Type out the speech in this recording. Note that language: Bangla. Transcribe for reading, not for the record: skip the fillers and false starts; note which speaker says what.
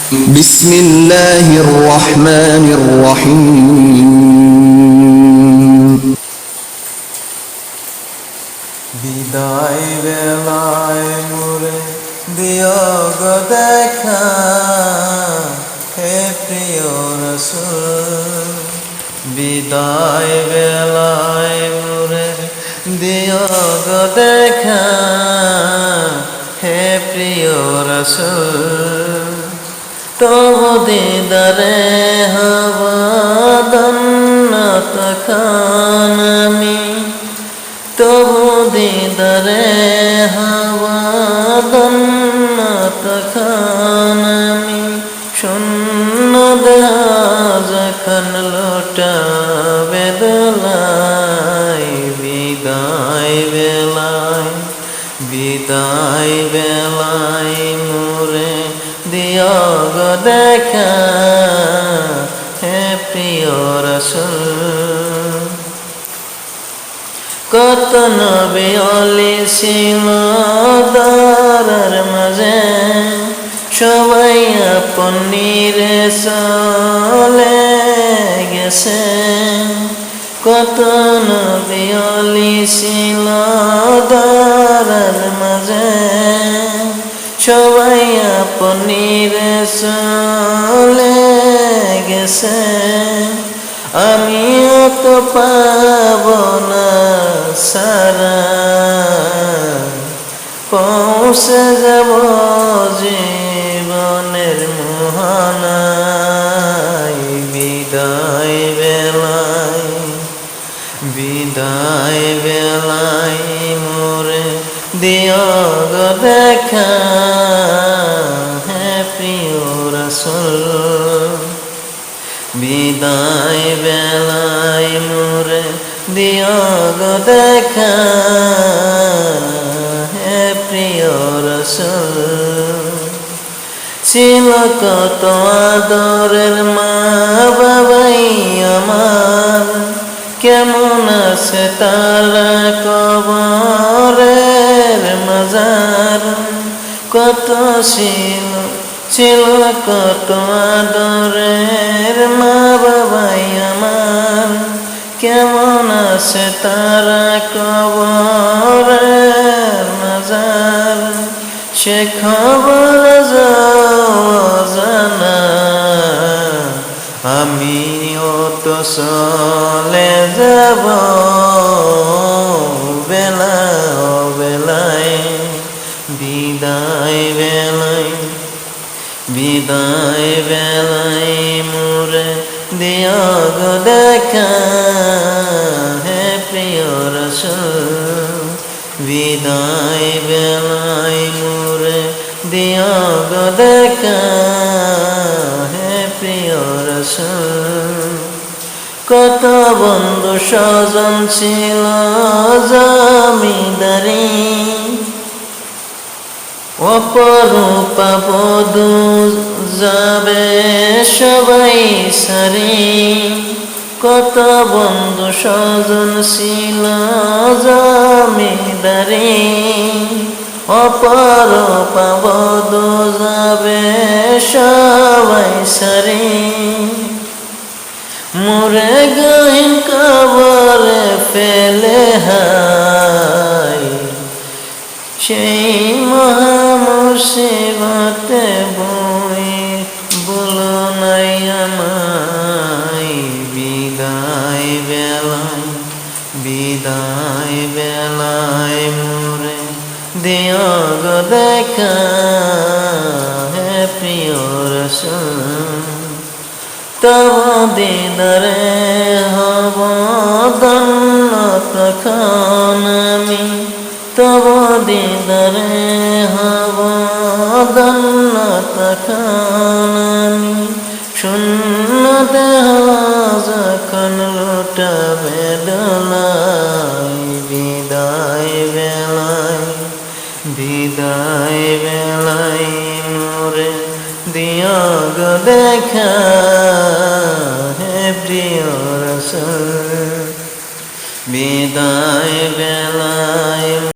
Speaker 1: بسم الله الرحمن الرحيم
Speaker 2: বিদায় বেলায় মোরে দিও গো দেখা, হে প্রিয় রাসূল। বিদায় বেলায় মোরে দিও গো দেখা, হে প্রিয় রাসূল। তবু দিদারে হব ধন্য তখন আমি, তবু দিদারে হওয়া ধন্য তখন আমি। শূন্য দেহ যখন লুটাবে দোলায়, বিদায় বেলায়, বিদায় বেলায় মোরে দিও গো দেখা, হে প্রিয় রাসূল। কত নবী ওলি ছিল দরের মাঝে, সবাই আপন নিরে চলে গেছে। কত নবী ওলি ছিল দরের মাঝে, সবাই আপন নিরে চলে গেছে। আমিও তো পাব না সারা, পৌঁছে যাব জীবনের মোহনায়। বিদায় বেলায়, বিদায় বেলায় মোরে দিও গো দেখা, হে প্রিয় রাসূল। বিদায় বেলায় মোরে দিও গো দেখা, হে প্রিয় রাসূল। ছিল কত আদরের মা বাবাই আমার, কেমন আছে তারা কবরের মাজার। কত ছিল কত আদরের মা বাবাই আমার, কেমন আছে তারা কবরের মাজার। সে খবর জানা, আমিও তো চলে যাব বেলা বেলায়। বিদায় বেলায়, বিদায় বেলায় মোরে দিও গো দেখা, হে প্রিয় রাসূল। বিদায় বেলায় মোরে দিও গো দেখা, হে প্রিয় রাসূল। কত বন্ধু স্বজন ছিল জমিদারি, অপরূপা বধূ যাবে সবাই সারি। কত বন্ধু স্বজন ছিল জমিদারি, অপরূপা বধূ যাবে সবাই সারি। মোরে গহীন কবরে ফেলে হায়, সেই মহামুসিবতে বই বলো নাই আমায়। বিদায় বেলায়, বিদায় বেলায় মোরে দিও গো দেখা, হে প্রিয় রাসূল। তব দিদারে হব ধন্য তখন আমি, তব দিদারে হব ধন্য তখন আমি। শূন্য দেহ যখন লুটাবে দোলায়, বিদায় বেলায়, বিদায় বেলায় মোরে দিও গো দেখা, হে প্রিয় রাসূল। বিদায় বেলায়।